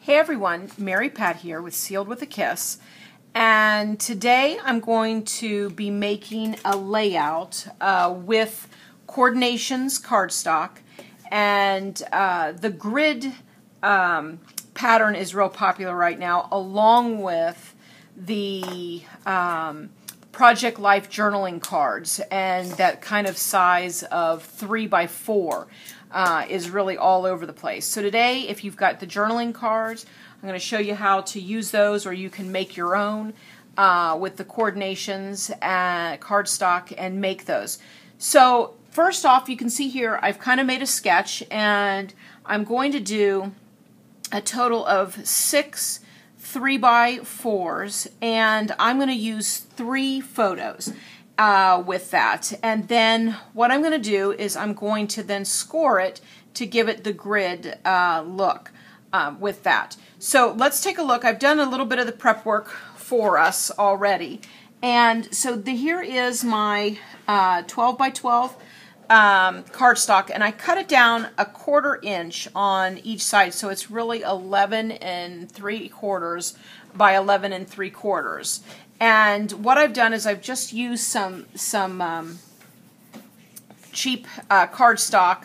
Hey everyone, Mary Pat here with Sealed with a Kiss, and today I'm going to be making a layout with Coordinations cardstock, and the grid pattern is real popular right now, along with the Project Life journaling cards, and that kind of size of 3 by 4 is really all over the place. So today, if you've got the journaling cards, I'm going to show you how to use those, or you can make your own with the Coordinations cardstock and make those. So first off, you can see here I've kind of made a sketch, and I'm going to do a total of 6 3 by 4s, and I'm going to use 3 photos with that. And then what I'm going to do is I'm going to then score it to give it the grid look with that. So let's take a look. I've done a little bit of the prep work for us already. And so here is my 12 by 12 cardstock, and I cut it down 1/4 inch on each side, so it's really 11 3/4 by 11 3/4. And what I've done is I've just used some cheap cardstock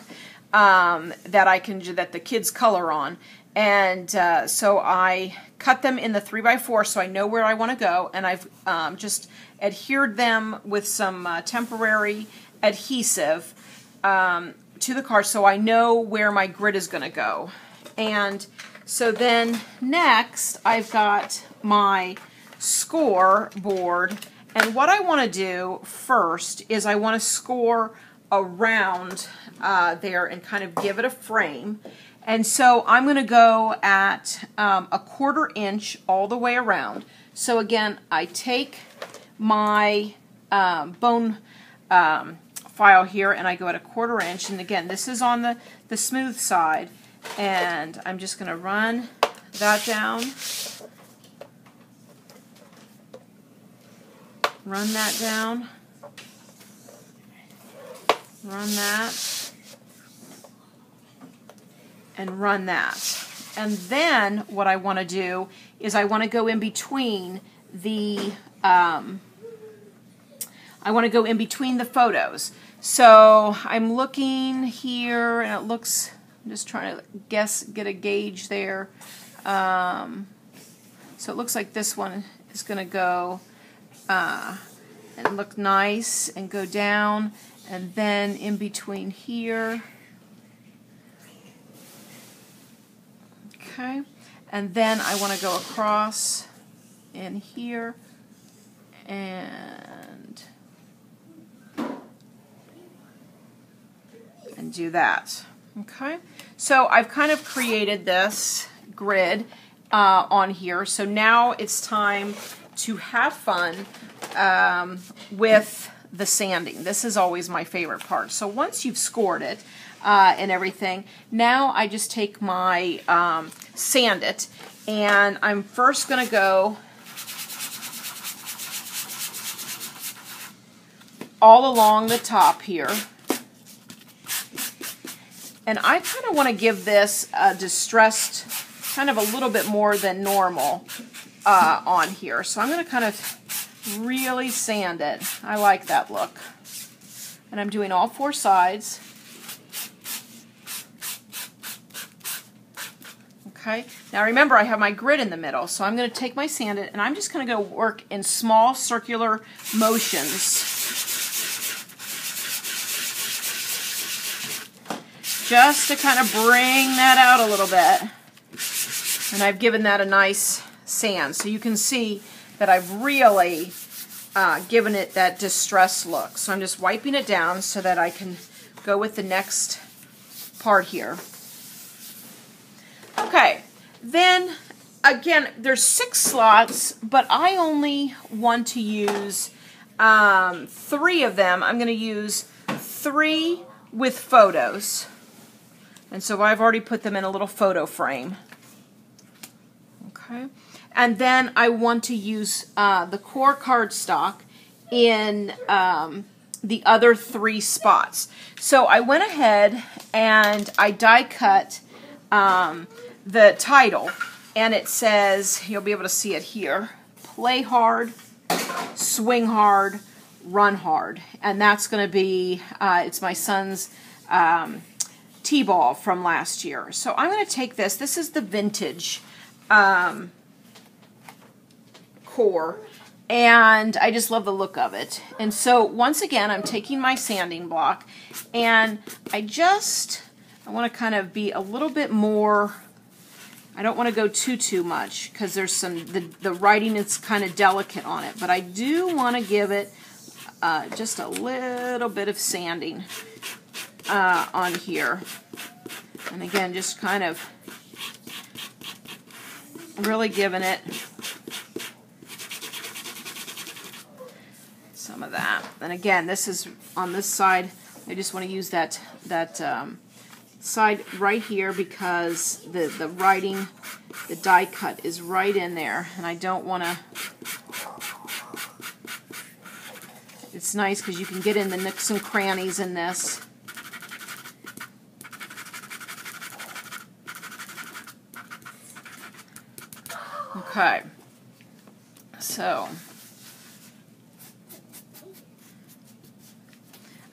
that the kids color on, and so I cut them in the 3 by 4 so I know where I want to go, and I've just adhered them with some temporary adhesive to the card so I know where my grid is going to go. And so then next I've got my score board, and what I want to do first is I want to score around there and kind of give it a frame. And so I'm going to go at 1/4 inch all the way around. So again, I take my bone file here and I go at 1/4 inch, and again this is on the smooth side, and I'm just going to run that down, run that down, run that, and run that. And then what I want to do is I want to go in between the photos. So I'm looking here, and it looks, I'm just trying to get a gauge there. So it looks like this one is going to go and look nice and go down, and then in between here. Okay, and then I want to go across in here and do that. Okay, so I've kind of created this grid on here. So now it's time to have fun with the sanding. This is always my favorite part. So once you've scored it and everything, now I just take my sand it, and I'm first going to go all along the top here. And I kind of want to give this a distressed, kind of a little bit more than normal on here. So I'm going to kind of really sand it. I like that look. And I'm doing all 4 sides. Okay. Now remember, I have my grid in the middle, so I'm going to take my sand it, and I'm just going to go work in small circular motions, just to kind of bring that out a little bit. And I've given that a nice sand, so you can see that I've really given it that distressed look. So I'm just wiping it down so that I can go with the next part here. Okay, then again, there's 6 slots, but I only want to use 3 of them. I'm going to use 3 with photos. And so I've already put them in a little photo frame. Okay. And then I want to use the Core Cardstock in the other 3 spots. So I went ahead and I die cut the title and it says, you'll be able to see it here, play hard, swing hard, run hard. And that's going to be, it's my son's T-ball from last year. So I'm going to take this. This is the vintage Core, and I just love the look of it. And so once again, I'm taking my sanding block, and I want to kind of be a little bit more, I don't want to go too much because there's some, the writing is kind of delicate on it, but I do want to give it just a little bit of sanding on here. And again, just kind of really giving it some of that. And again, this is on this side. I just want to use that side right here because the writing, the die cut is right in there, and I don't want to. It's nice because you can get in the nooks and crannies in this. Okay, so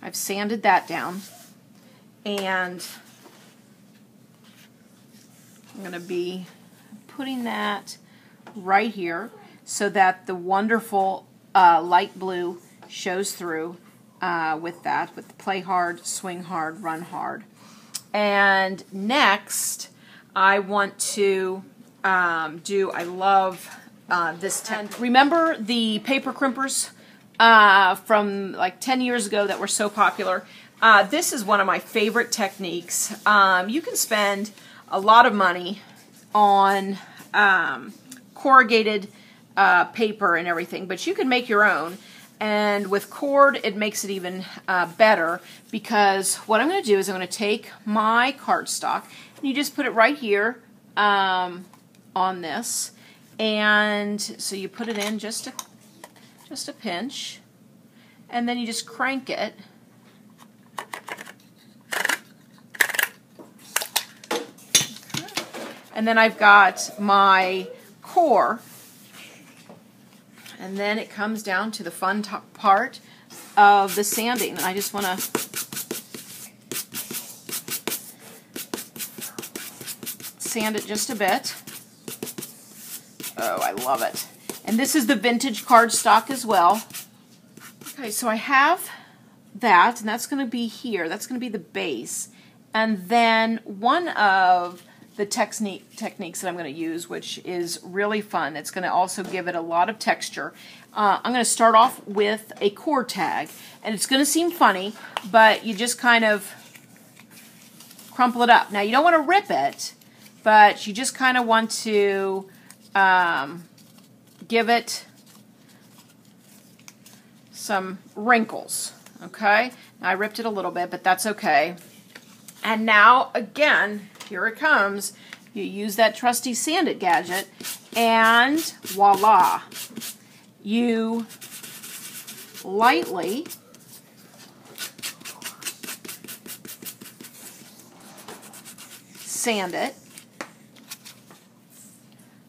I've sanded that down, and I'm going to be putting that right here so that the wonderful light blue shows through with that, with the play hard, swing hard, run hard. And next, I want to I love this technique. Remember the paper crimpers from like 10 years ago that were so popular? This is one of my favorite techniques. You can spend a lot of money on corrugated paper and everything, but you can make your own. And with cord, it makes it even better, because what I'm going to do is I'm going to take my cardstock, and you just put it right here on this, and so you put it in just a pinch, and then you just crank it. And then I've got my core, and then it comes down to the fun part of the sanding. And I just want to sand it just a bit. Oh, I love it. And this is the vintage cardstock as well. Okay, so I have that, and that's going to be here. That's going to be the base. And then one of the techniques that I'm going to use, which is really fun, it's going to also give it a lot of texture. I'm going to start off with a core tag, and it's going to seem funny, but you just kind of crumple it up. Now, you don't want to rip it, but you just kind of want to give it some wrinkles, okay? Now, I ripped it a little bit, but that's okay. And now, again, here it comes. You use that trusty sand it gadget, and voila. You lightly sand it.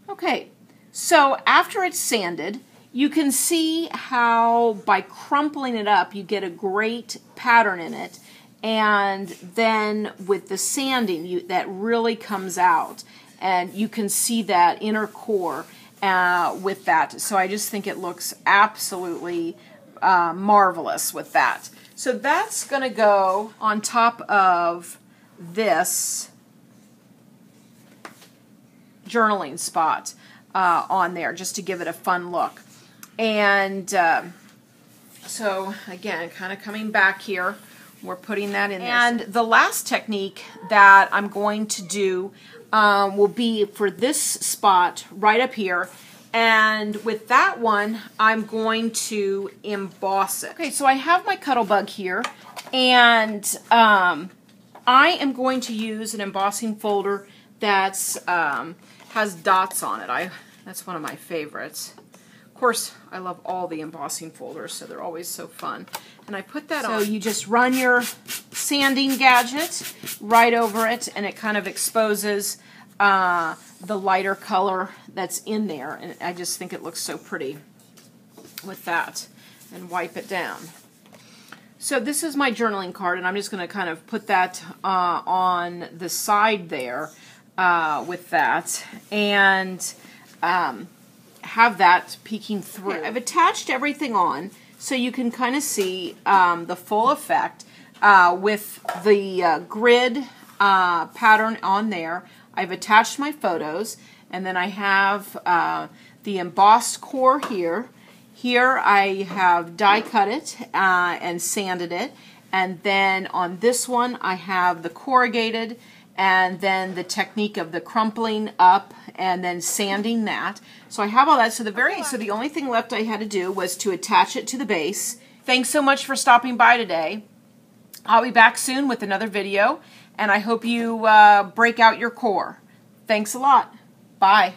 Okay, so after it's sanded, you can see how by crumpling it up, you get a great pattern in it. And then with the sanding, that really comes out, and you can see that inner core with that. So I just think it looks absolutely marvelous with that. So that's going to go on top of this journaling spot on there, just to give it a fun look. And so again, kind of coming back here, we're putting that in there. And the last technique that I'm going to do will be for this spot right up here. And with that one, I'm going to emboss it. Okay, so I have my Cuttlebug here, and I am going to use an embossing folder that's has dots on it. That's one of my favorites. Of course, I love all the embossing folders, so they're always so fun. And I put that on. So you just run your sanding gadget right over it, and it kind of exposes the lighter color that's in there, and I just think it looks so pretty with that, and wipe it down. So this is my journaling card, and I'm just going to kind of put that on the side there with that, and have that peeking through. I've attached everything on so you can kind of see the full effect with the grid pattern on there. I've attached my photos, and then I have the embossed core here. Here I have die cut it and sanded it, and then on this one I have the corrugated, and then the technique of the crumpling up and then sanding that. So I have all that. So the only thing left I had to do was to attach it to the base. Thanks so much for stopping by today. I'll be back soon with another video, and I hope you break out your core. Thanks a lot. Bye.